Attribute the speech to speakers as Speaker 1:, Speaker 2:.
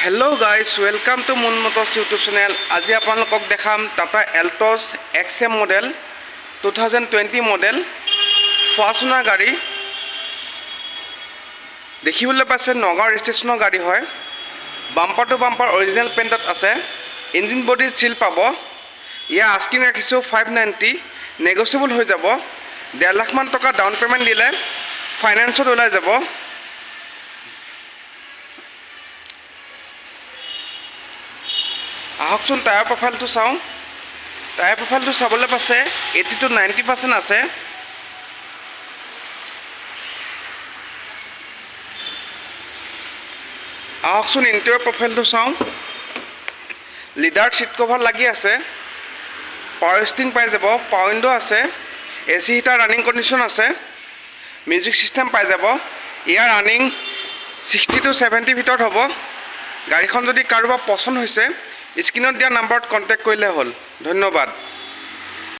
Speaker 1: Hello' guys welcome to moon motors YouTube channel. আজি আপোনালোকক দেখাম Tata Altroz XM model 2020 model Fortuner গাড়ী। দেখিবলৈ পাইছে নগাঁও ৰেজিষ্ট্ৰেশ্যনৰ গাড়ী হয়। বাম্পাৰ টু বাম্পাৰ অৰিজিনেল পেইণ্টত আছে। ইঞ্জিন বডি চিল পাব। ইয়াৰ আস্কিং ৰাখিছোঁ 590, নেগচিয়েবল হৈ যাব। 1.5 লাখমান টকা ডাউন পে'মেণ্ট দিলে ফাইনেন্সত ওলাই যাব। আহকচোন টায়াৰ প্ৰফাইলটো চাওঁ। টায়াৰ প্ৰফাইলটো চাবলৈ পাইছে 80 to 90% আছে। আহকচোন ইণ্টেৰিয়ৰ প্ৰফাইলটো চাওঁ। লিডাৰ ছিট কভাৰ লাগি আছে। পাৱাৰ ষ্টিং পাই যাব। পাৱাৰ উইণ্ডো আছে। AC হিটাৰ ৰানিং কণ্ডিশ্যন আছে। মিউজিক ছিষ্টেম পাই যাব। ইয়াৰ ৰানিং 60 to 70 ভিতৰত হ'ব। গাড়ীখন যদি কাৰোবাৰ পচন্দ হৈছে স্ক্ৰীনত দিয়া নাম্বাৰত কণ্টেক্ট কৰিলে হ'ল। ধন্যবাদ।